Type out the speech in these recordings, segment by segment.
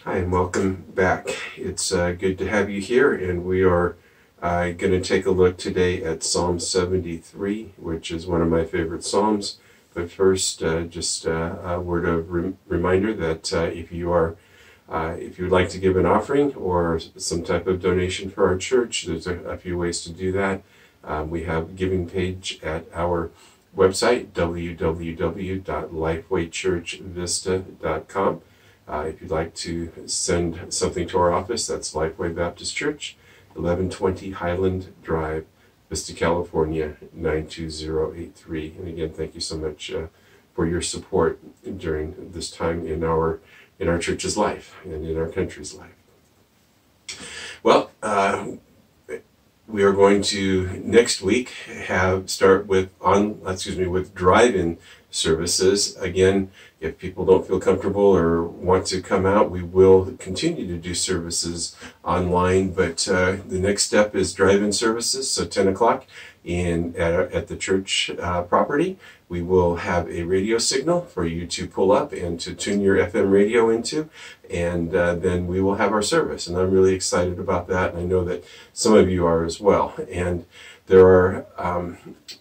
Hi, and welcome back. It's good to have you here, and we are going to take a look today at Psalm 73, which is one of my favorite psalms. But first, just a word of reminder that if you would like to give an offering or some type of donation for our church, there's a few ways to do that. We have a giving page at our website, www.lifewaychurchvista.com. If you'd like to send something to our office, that's Lifeway Baptist Church, 1120 Highland Drive, Vista, California, 92083. And again, thank you so much for your support during this time in our church's life and in our country's life. Well, we are going to next week start with drive-in services. Again, if people don't feel comfortable or want to come out, we will continue to do services online, but the next step is drive-in services. So 10 o'clock at the church property, we will have a radio signal for you to pull up and to tune your FM radio into, and then we will have our service. And I'm really excited about that, and I know that some of you are as well. And there are,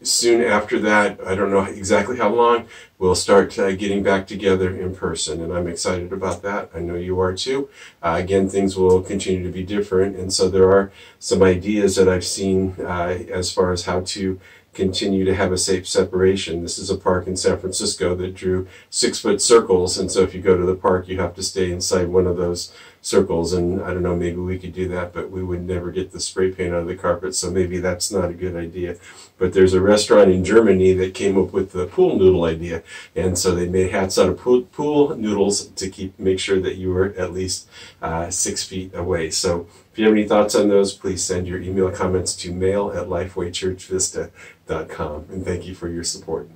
soon after that, I don't know exactly how long, we'll start getting back together in person, and I'm excited about that. I know you are too. Again, things will continue to be different, and so there are some ideas that I've seen as far as how to continue to have a safe separation. This is a park in San Francisco that drew 6-foot circles, and so if you go to the park, you have to stay inside one of those circles. And I don't know, maybe we could do that, but we would never get the spray paint out of the carpet, so maybe that's not a good idea. But there's a restaurant in Germany that came up with the pool noodle idea, and so they made hats out of pool noodles to make sure that you were at least 6 feet away. So if you have any thoughts on those, please send your email comments to mail@lifewaychurchvista.com, and thank you for your support.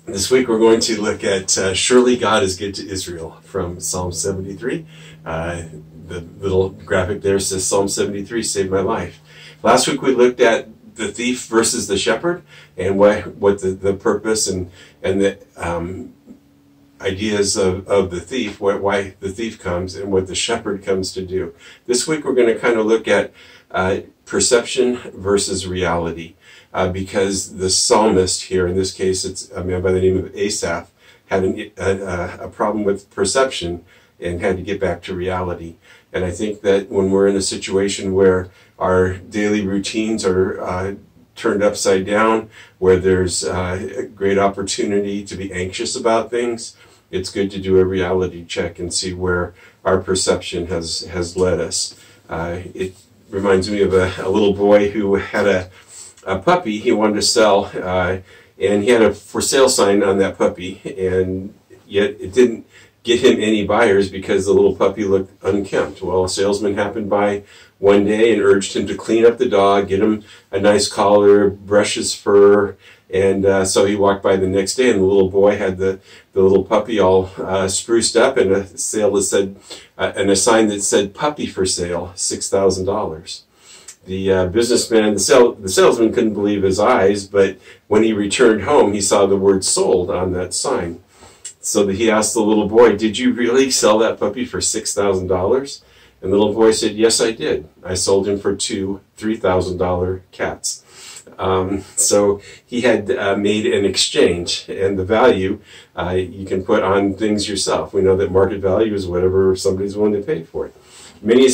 This week we're going to look at Surely God is Good to Israel from Psalm 73. The little graphic there says Psalm 73 saved my life. Last week we looked at the thief versus the shepherd, and what the purpose and the ideas of the thief, why the thief comes and what the shepherd comes to do. This week we're going to kind of look at perception versus reality, because the psalmist here, in this case it's a man by the name of Asaph, had a problem with perception and had to get back to reality. And I think that when we're in a situation where our daily routines are turned upside down, where there's a great opportunity to be anxious about things, it's good to do a reality check and see where our perception has led us. It reminds me of a little boy who had a puppy he wanted to sell, and he had a for sale sign on that puppy, and yet it didn't get him any buyers because the little puppy looked unkempt. Well, a salesman happened by one day and urged him to clean up the dog, get him a nice collar, brush his fur, and so he walked by the next day, and the little boy had the little puppy all spruced up, and a sign that said "Puppy for sale, $6,000." The businessman, the salesman couldn't believe his eyes, but when he returned home, he saw the word "sold" on that sign. So he asked the little boy, "Did you really sell that puppy for $6,000? And the little boy said, "Yes, I did. I sold him for two $3,000 cats." So he had made an exchange, and the value you can put on things yourself. We know that market value is whatever somebody's willing to pay for it. Many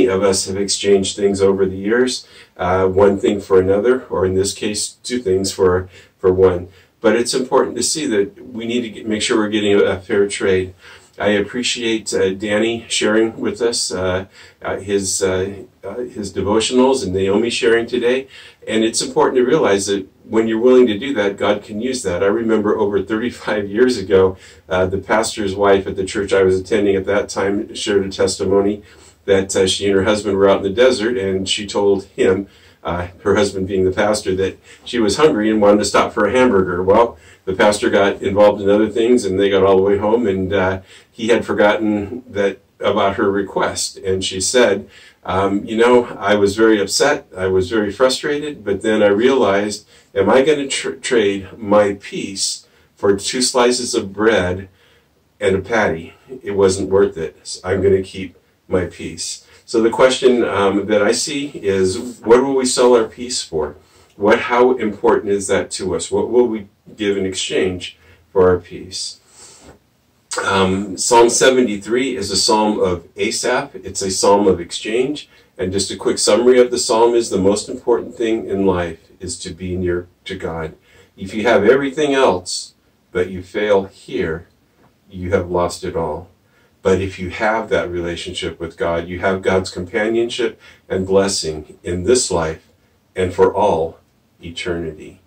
of us have exchanged things over the years, one thing for another, or in this case, two things for one. But it's important to see that we need to make sure we're getting a fair trade. I appreciate Danny sharing with us his devotionals, and Naomi sharing today. And it's important to realize that when you're willing to do that, God can use that. I remember over 35 years ago, the pastor's wife at the church I was attending at that time shared a testimony that she and her husband were out in the desert, and she told him, her husband being the pastor, that she was hungry and wanted to stop for a hamburger. Well, the pastor got involved in other things, and they got all the way home, and he had forgotten about her request. And she said, I was very upset, I was very frustrated, but then I realized, am I going to trade my peace for 2 slices of bread and a patty. It wasn't worth it. So I'm going to keep my peace. So the question that I see is, what will we sell our peace for? How important is that to us? What will we give in exchange for our peace? Psalm 73 is a psalm of Asaph. It's a psalm of exchange. And just a quick summary of the psalm is the most important thing in life is to be near to God. If you have everything else, but you fail here, you have lost it all. But if you have that relationship with God, you have God's companionship and blessing in this life and for all eternity.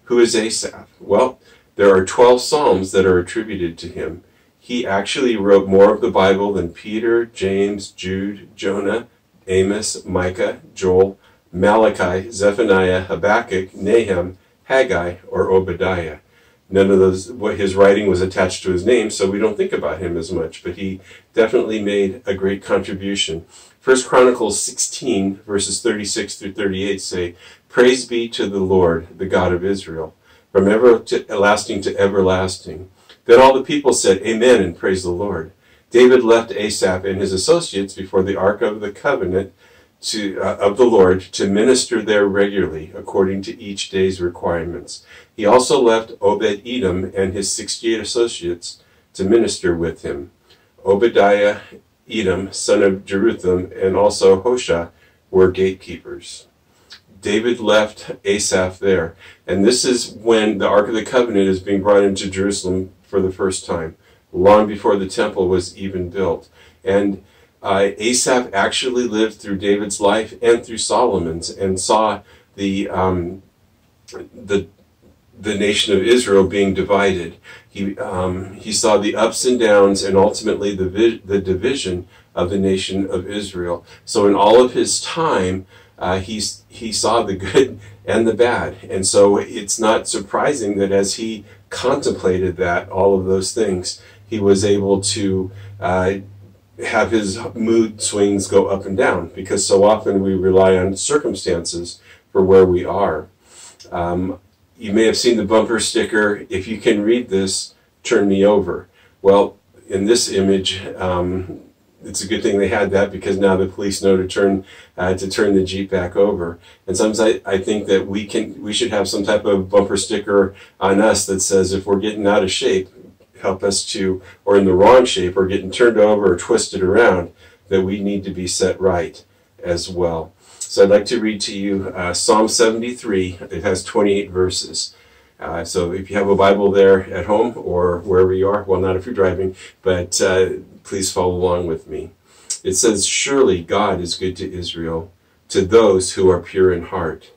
Who is Asaph? Well, there are 12 psalms that are attributed to him. He actually wrote more of the Bible than Peter, James, Jude, Jonah, Amos, Micah, Joel, Malachi, Zephaniah, Habakkuk, Nahum, Haggai, or Obadiah. None of those, his writing was attached to his name, so we don't think about him as much, but he definitely made a great contribution. 1 Chronicles 16, verses 36 through 38 say, "Praise be to the Lord, the God of Israel, from everlasting to everlasting." Then all the people said, "Amen," and praise the Lord. David left Asaph and his associates before the Ark of the Covenant of the Lord to minister there regularly, according to each day's requirements. He also left Obed-Edom and his 68 associates to minister with him. Obadiah, Edom, son of Jerutham, and also Hoshea were gatekeepers. David left Asaph there, and this is when the Ark of the Covenant is being brought into Jerusalem for the first time, long before the temple was even built. And Asaph actually lived through David's life and through Solomon's, and saw the nation of Israel being divided. He saw the ups and downs, and ultimately the division of the nation of Israel. So in all of his time, he saw the good and the bad. And so it's not surprising that as he contemplated all of those things, he was able to have his mood swings go up and down, because so often we rely on circumstances for where we are. You may have seen the bumper sticker, "If you can read this, turn me over." Well, in this image, it's a good thing they had that, because now the police know to turn the Jeep back over. And sometimes I think that we should have some type of bumper sticker on us that says, if we're getting out of shape, help us to, or in the wrong shape, or getting turned over or twisted around, that we need to be set right as well. So I'd like to read to you Psalm 73. It has 28 verses. So if you have a Bible there at home or wherever you are, well, not if you're driving, but please follow along with me. It says, "Surely God is good to Israel, to those who are pure in heart.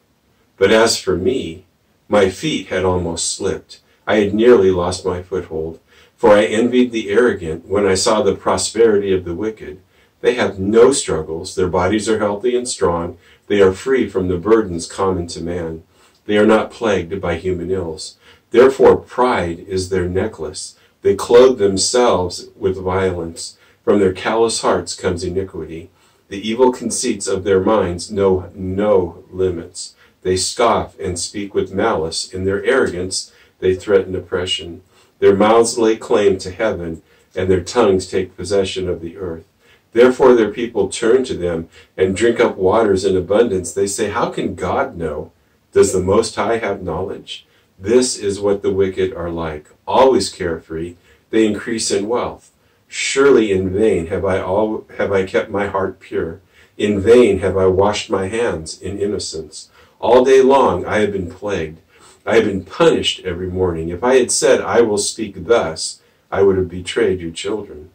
But as for me, my feet had almost slipped. I had nearly lost my foothold. For I envied the arrogant when I saw the prosperity of the wicked. They have no struggles. Their bodies are healthy and strong. They are free from the burdens common to man. They are not plagued by human ills. Therefore pride is their necklace. They clothe themselves with violence. From their callous hearts comes iniquity. The evil conceits of their minds know no limits. They scoff and speak with malice. In their arrogance they threaten oppression. Their mouths lay claim to heaven, and their tongues take possession of the earth. Therefore their people turn to them and drink up waters in abundance. They say, how can God know? Does the Most High have knowledge? This is what the wicked are like, always carefree. They increase in wealth. Surely in vain have I kept my heart pure. In vain have I washed my hands in innocence. All day long I have been plagued. I have been punished every morning. If I had said, I will speak thus, I would have betrayed your children.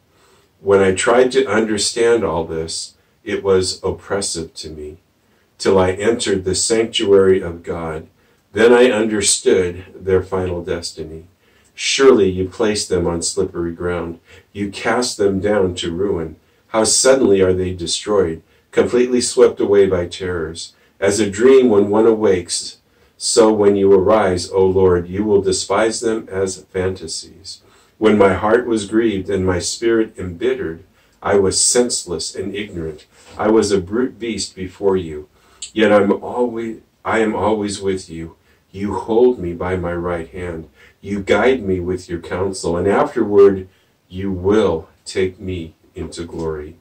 When I tried to understand all this, it was oppressive to me, till I entered the sanctuary of God. Then I understood their final destiny. Surely you placed them on slippery ground. You cast them down to ruin. How suddenly are they destroyed, completely swept away by terrors. As a dream when one awakes, so when you arise, O Lord, you will despise them as fantasies. When my heart was grieved and my spirit embittered, I was senseless and ignorant. I was a brute beast before you. Yet I am always with you. You hold me by my right hand. You guide me with your counsel, and afterward You will take me into glory.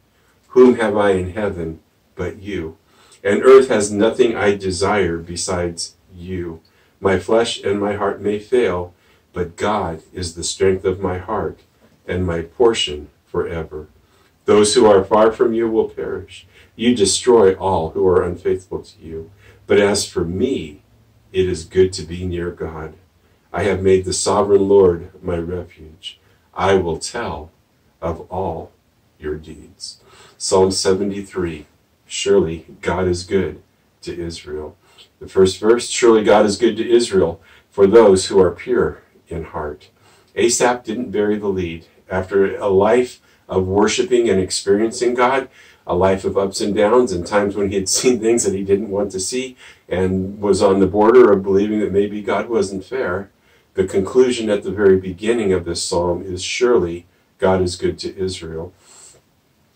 Whom have I in heaven but you? And earth has nothing I desire besides you. My flesh and my heart may fail, but God is the strength of my heart and my portion forever. Those who are far from you will perish. You destroy all who are unfaithful to you. But as for me, it is good to be near God. I have made the sovereign Lord my refuge. I will tell of all your deeds. Psalm 73. Surely God is good to Israel. The first verse, surely God is good to Israel for those who are pure in heart. Asaph didn't bury the lead. After a life of worshiping and experiencing God, a life of ups and downs and times when he had seen things that he didn't want to see and was on the border of believing that maybe God wasn't fair, the conclusion at the very beginning of this psalm is surely God is good to Israel.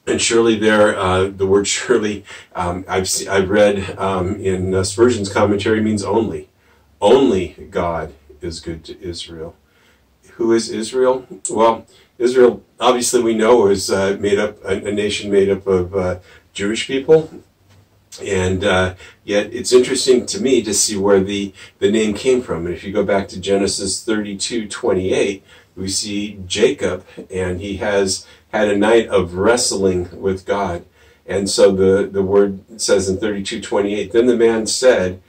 And surely there, the word surely, I've read in Spurgeon's commentary means only. Only God is good to Israel. Who is Israel? Well, Israel, obviously we know, is made up a nation made up of Jewish people. And yet it's interesting to me to see where the name came from. And if you go back to Genesis 32:28, we see Jacob, and he has had a night of wrestling with God. And so the word says in 32:28, then the man said,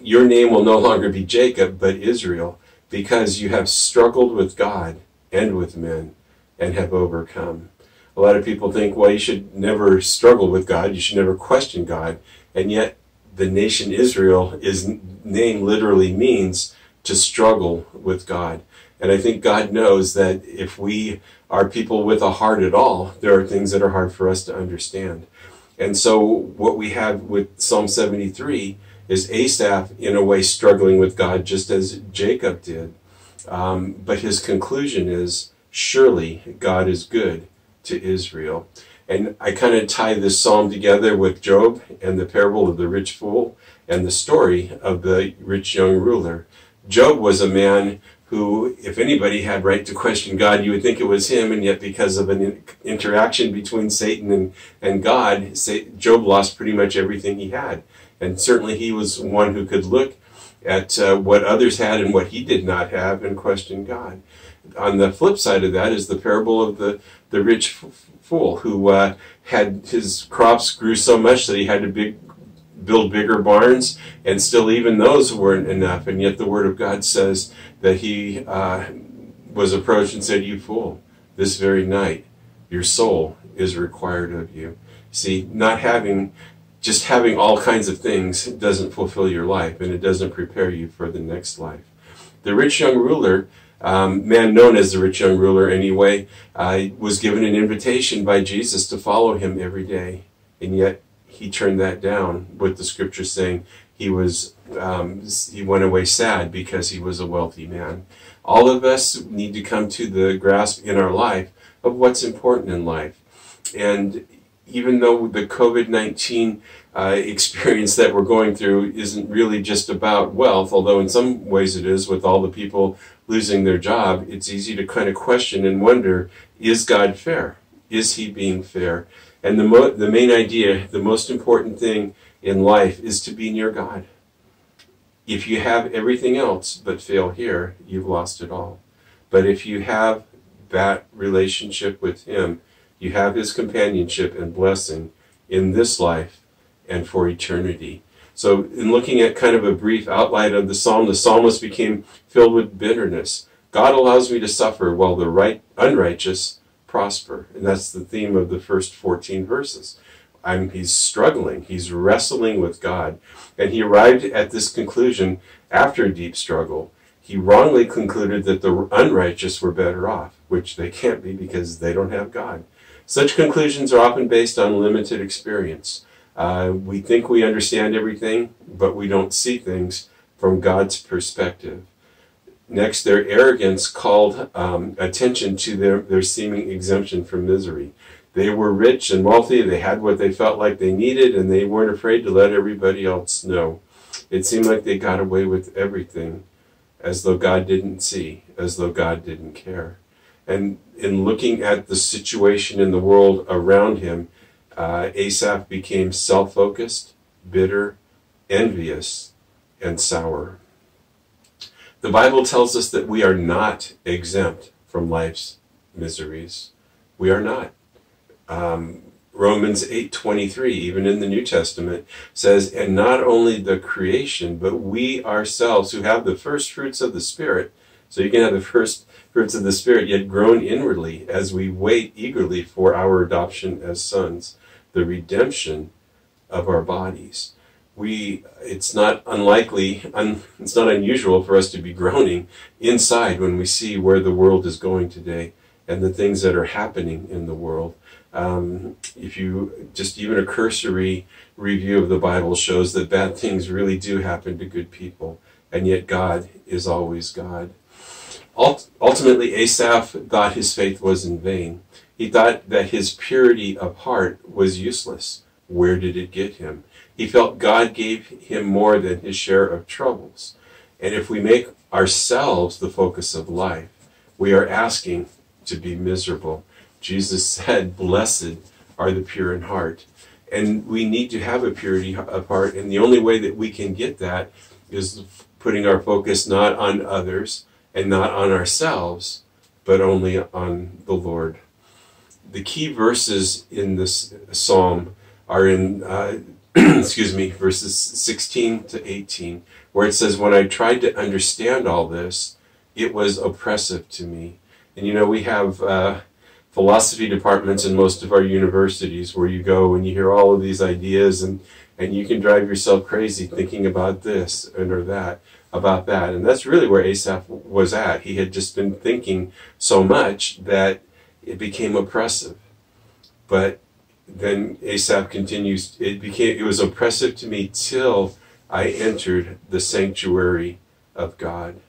your name will no longer be Jacob, but Israel, because you have struggled with God and with men and have overcome. A lot of people think, well, you should never struggle with God, you should never question God, and yet the nation Israel, is name literally means to struggle with God. And I think God knows that if we are people with a heart at all, there are things that are hard for us to understand. And so what we have with Psalm 73 is Asaph, in a way, struggling with God just as Jacob did. But his conclusion is, surely God is good to Israel. And I kind of tie this psalm together with Job and the parable of the rich fool and the story of the rich young ruler. Job was a man who, if anybody had right to question God, you would think it was him, and yet because of an interaction between Satan and God, Job lost pretty much everything he had. And certainly he was one who could look at what others had and what he did not have and question God. On the flip side of that is the parable of the rich fool who had his crops grew so much that he had to build bigger barns, and still even those weren't enough. And yet the Word of God says that he was approached and said, you fool, this very night your soul is required of you. See, just having all kinds of things doesn't fulfill your life, and it doesn't prepare you for the next life. The rich young ruler, man known as the rich young ruler anyway, was given an invitation by Jesus to follow him every day, and yet he turned that down, with the scripture saying he went away sad because he was a wealthy man. All of us need to come to the grasp in our life of what's important in life. And even though the COVID-19 experience that we're going through isn't really just about wealth, although in some ways it is, with all the people losing their job, it's easy to kind of question and wonder, is God fair? Is he being fair? And the main idea, the most important thing in life is to be near God. If you have everything else but fail here, you've lost it all. But if you have that relationship with him, you have his companionship and blessing in this life and for eternity. So in looking at kind of a brief outline of the psalmist became filled with bitterness. God allows me to suffer while the unrighteous prosper. And that's the theme of the first 14 verses. He's struggling. He's wrestling with God. And he arrived at this conclusion after a deep struggle. He wrongly concluded that the unrighteous were better off, which they can't be because they don't have God. Such conclusions are often based on limited experience. We think we understand everything, but we don't see things from God's perspective. Next, their arrogance called attention to their seeming exemption from misery. They were rich and wealthy, they had what they felt like they needed, and they weren't afraid to let everybody else know. It seemed like they got away with everything, as though God didn't see, as though God didn't care. And in looking at the situation in the world around him, Asaph became self-focused, bitter, envious, and sour. The Bible tells us that we are not exempt from life's miseries. We are not. Romans 8:23, even in the New Testament, says, and not only the creation, but we ourselves who have the first fruits of the Spirit. So you can have the first fruits of the Spirit, yet groan inwardly as we wait eagerly for our adoption as sons, the redemption of our bodies. It's not it's not unusual for us to be groaning inside when we see where the world is going today and the things that are happening in the world. If you just even a cursory review of the Bible shows that bad things really do happen to good people, and yet God is always God. Ultimately, Asaph thought his faith was in vain. He thought that his purity of heart was useless. Where did it get him? He felt God gave him more than his share of troubles. And if we make ourselves the focus of life, we are asking to be miserable. Jesus said, blessed are the pure in heart. And we need to have a purity of heart. And the only way that we can get that is putting our focus not on others and not on ourselves, but only on the Lord. The key verses in this psalm are in, verses 16 to 18, where it says, when I tried to understand all this, it was oppressive to me. And you know, we have philosophy departments in most of our universities where you go and you hear all of these ideas, and you can drive yourself crazy thinking about this or that, about that. And that's really where Asaph was at. He had just been thinking so much that it became oppressive. But then Asaph continues, it was oppressive to me till I entered the sanctuary of God.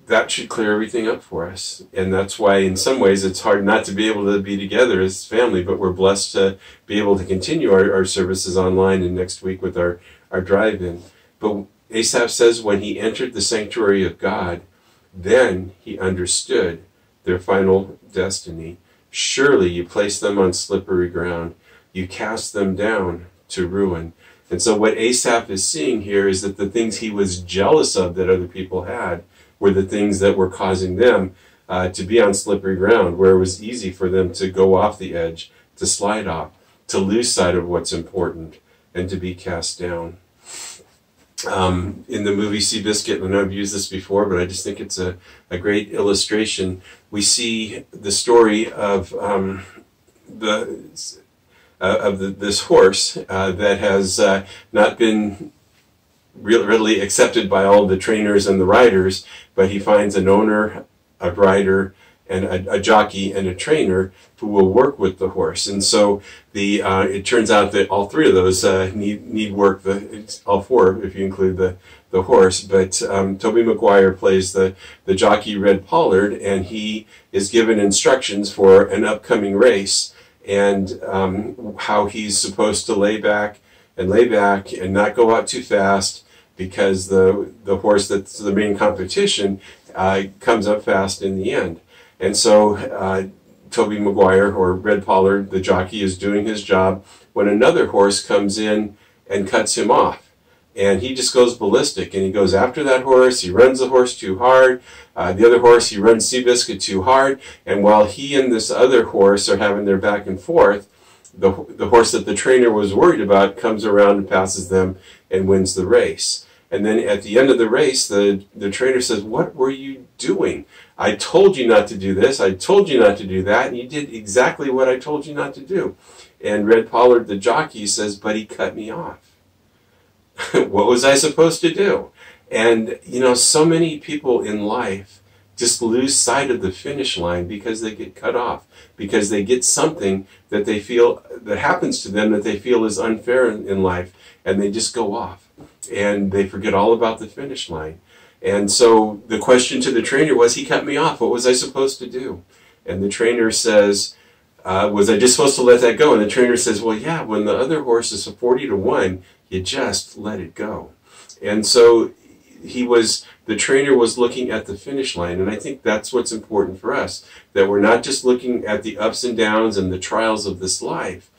That should clear everything up for us. And that's why in some ways it's hard not to be able to be together as family, but we're blessed to be able to continue our services online and next week with our drive-in. But Asaph says when he entered the sanctuary of God, then he understood their final destiny. Surely you place them on slippery ground. You cast them down to ruin. And so what Asaph is seeing here is that the things he was jealous of that other people had were the things that were causing them to be on slippery ground, where it was easy for them to go off the edge, to slide off, to lose sight of what's important, and to be cast down. In the movie Seabiscuit, and I've used this before, but I just think it's a great illustration. We see the story of this horse that has not been readily accepted by all the trainers and the riders, but he finds an owner, a rider, and a jockey and a trainer who will work with the horse. And so it turns out that all three of those need work, all four if you include the horse. But Tobey Maguire plays the jockey Red Pollard, and he is given instructions for an upcoming race and how he's supposed to lay back and not go out too fast, because the horse that's the main competition comes up fast in the end. And so Tobey Maguire, or Red Pollard, the jockey, is doing his job when another horse comes in and cuts him off. And he just goes ballistic, and he goes after that horse. He runs the horse too hard. The other horse, he runs Seabiscuit too hard. And while he and this other horse are having their back and forth, the horse that the trainer was worried about comes around and passes them and wins the race. And then at the end of the race, the trainer says, "What were you doing? I told you not to do this. I told you not to do that. And you did exactly what I told you not to do." And Red Pollard, the jockey, says, "But he cut me off." What was I supposed to do? And, you know, so many people in life just lose sight of the finish line because they get cut off, because they get something that they feel, that happens to them that they feel is unfair in life, and they just go off, and they forget all about the finish line. And so the question to the trainer was, he cut me off. What was I supposed to do? And the trainer says, was I just supposed to let that go? And the trainer says, well, yeah, when the other horse is 40-1, you just let it go. And so the trainer was looking at the finish line. And I think that's what's important for us, that we're not just looking at the ups and downs and the trials of this life,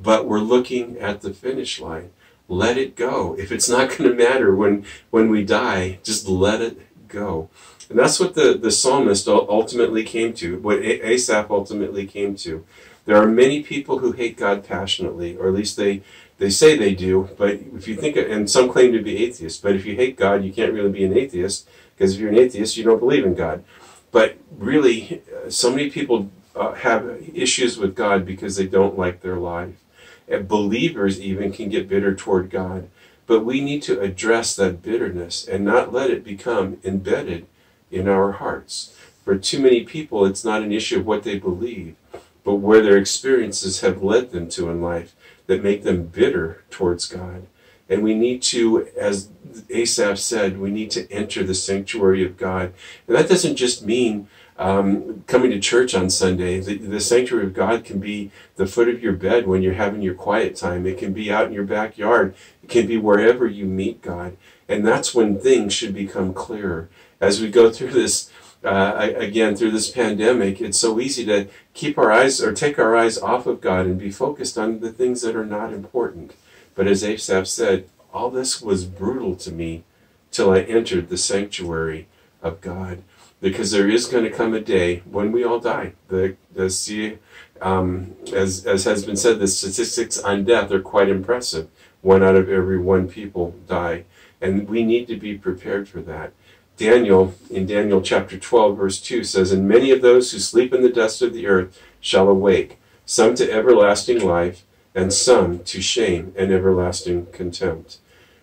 but we're looking at the finish line. Let it go. If it's not going to matter when we die, just let it go. And that's what the psalmist ultimately came to, what Asaph ultimately came to. There are many people who hate God passionately, or at least they say they do, but if you think, and some claim to be atheists, but if you hate God, you can't really be an atheist, because if you're an atheist, you don't believe in God. But really, so many people have issues with God because they don't like their life. And believers even can get bitter toward God. But we need to address that bitterness and not let it become embedded in our hearts. For too many people, it's not an issue of what they believe, but where their experiences have led them to in life that make them bitter towards God. And we need to, as Asaph said, we need to enter the sanctuary of God. And that doesn't just mean coming to church on Sunday. The sanctuary of God can be the foot of your bed when you're having your quiet time. It can be out in your backyard. It can be wherever you meet God. And that's when things should become clearer. As we go through this, again, through this pandemic, it's so easy to keep our eyes or take our eyes off of God and be focused on the things that are not important. But as Asaph said, all this was brutal to me till I entered the sanctuary of God. Because there is going to come a day when we all die. As has been said, the statistics on death are quite impressive. 1 out of every 1 people die. And we need to be prepared for that. Daniel, in Daniel chapter 12, verse 2, says, "And many of those who sleep in the dust of the earth shall awake, some to everlasting life, and some to shame and everlasting contempt."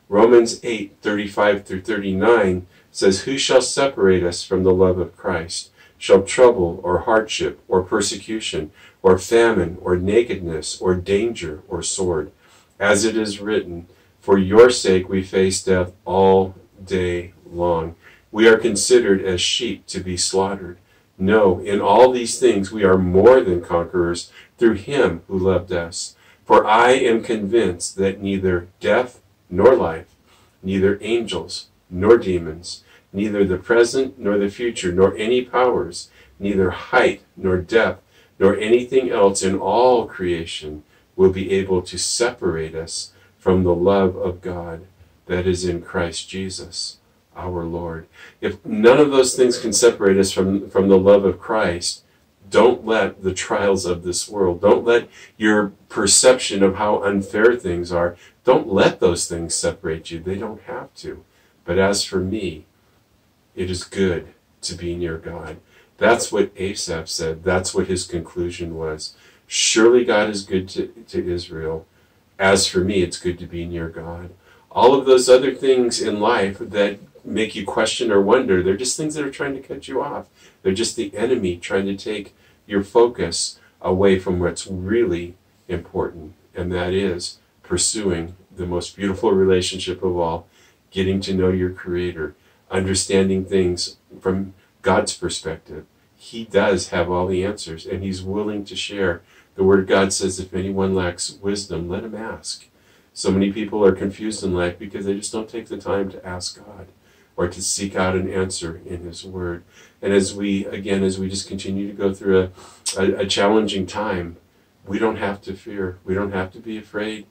Romans 8:35 through 39 says, "Who shall separate us from the love of Christ? Shall trouble or hardship or persecution or famine or nakedness or danger or sword? As it is written, for your sake we face death all day long. We are considered as sheep to be slaughtered. No, in all these things we are more than conquerors through him who loved us. For I am convinced that neither death nor life, neither angels nor demons, neither the present nor the future, nor any powers, neither height nor depth, nor anything else in all creation will be able to separate us from the love of God that is in Christ Jesus, our Lord." If none of those things can separate us from the love of Christ, don't let the trials of this world, don't let your perception of how unfair things are, don't let those things separate you. They don't have to. But as for me, it is good to be near God. That's what Asaph said. That's what his conclusion was. Surely God is good to Israel. As for me, it's good to be near God. All of those other things in life that make you question or wonder, they're just things that are trying to cut you off. They're just the enemy trying to take your focus away from what's really important, and that is pursuing the most beautiful relationship of all, getting to know your Creator, understanding things from God's perspective. He does have all the answers, and he's willing to share. The Word of God says, if anyone lacks wisdom, let him ask. So many people are confused in life because they just don't take the time to ask God or to seek out an answer in his Word. And as we just continue to go through a challenging time, we don't have to fear. We don't have to be afraid.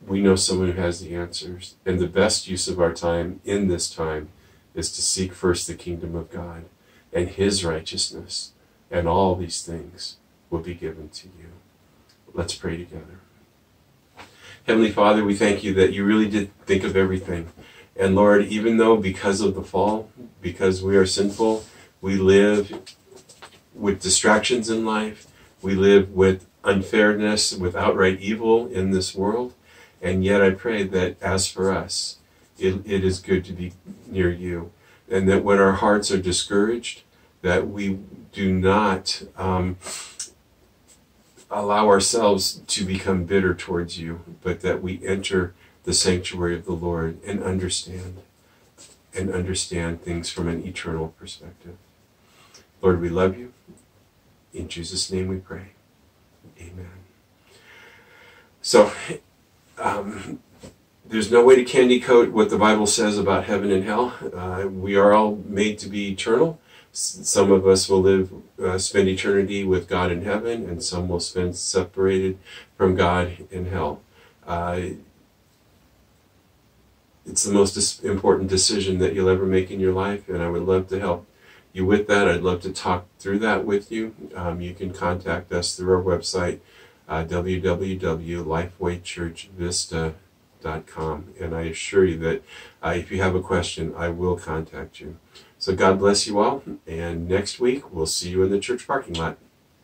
We know someone who has the answers. And the best use of our time in this time is to seek first the kingdom of God and his righteousness, and all these things will be given to you. Let's pray together. Heavenly Father, we thank you that you really did think of everything. And Lord, even though because of the fall, because we are sinful, we live with distractions in life, we live with unfairness, with outright evil in this world, and yet I pray that as for us, it is good to be near you. And that when our hearts are discouraged, that we do not allow ourselves to become bitter towards you, but that we enter the sanctuary of the Lord and understand things from an eternal perspective. Lord, we love you. In Jesus' name we pray. Amen. So, There's no way to candy coat what the Bible says about heaven and hell. We are all made to be eternal. Some of us will spend eternity with God in heaven, and some will spend separated from God in hell. It's the most important decision that you'll ever make in your life, and I would love to help you with that. I'd love to talk through that with you. You can contact us through our website, www.lifewaychurchvista.com, and I assure you that if you have a question, I will contact you. So God bless you all, and next week we'll see you in the church parking lot.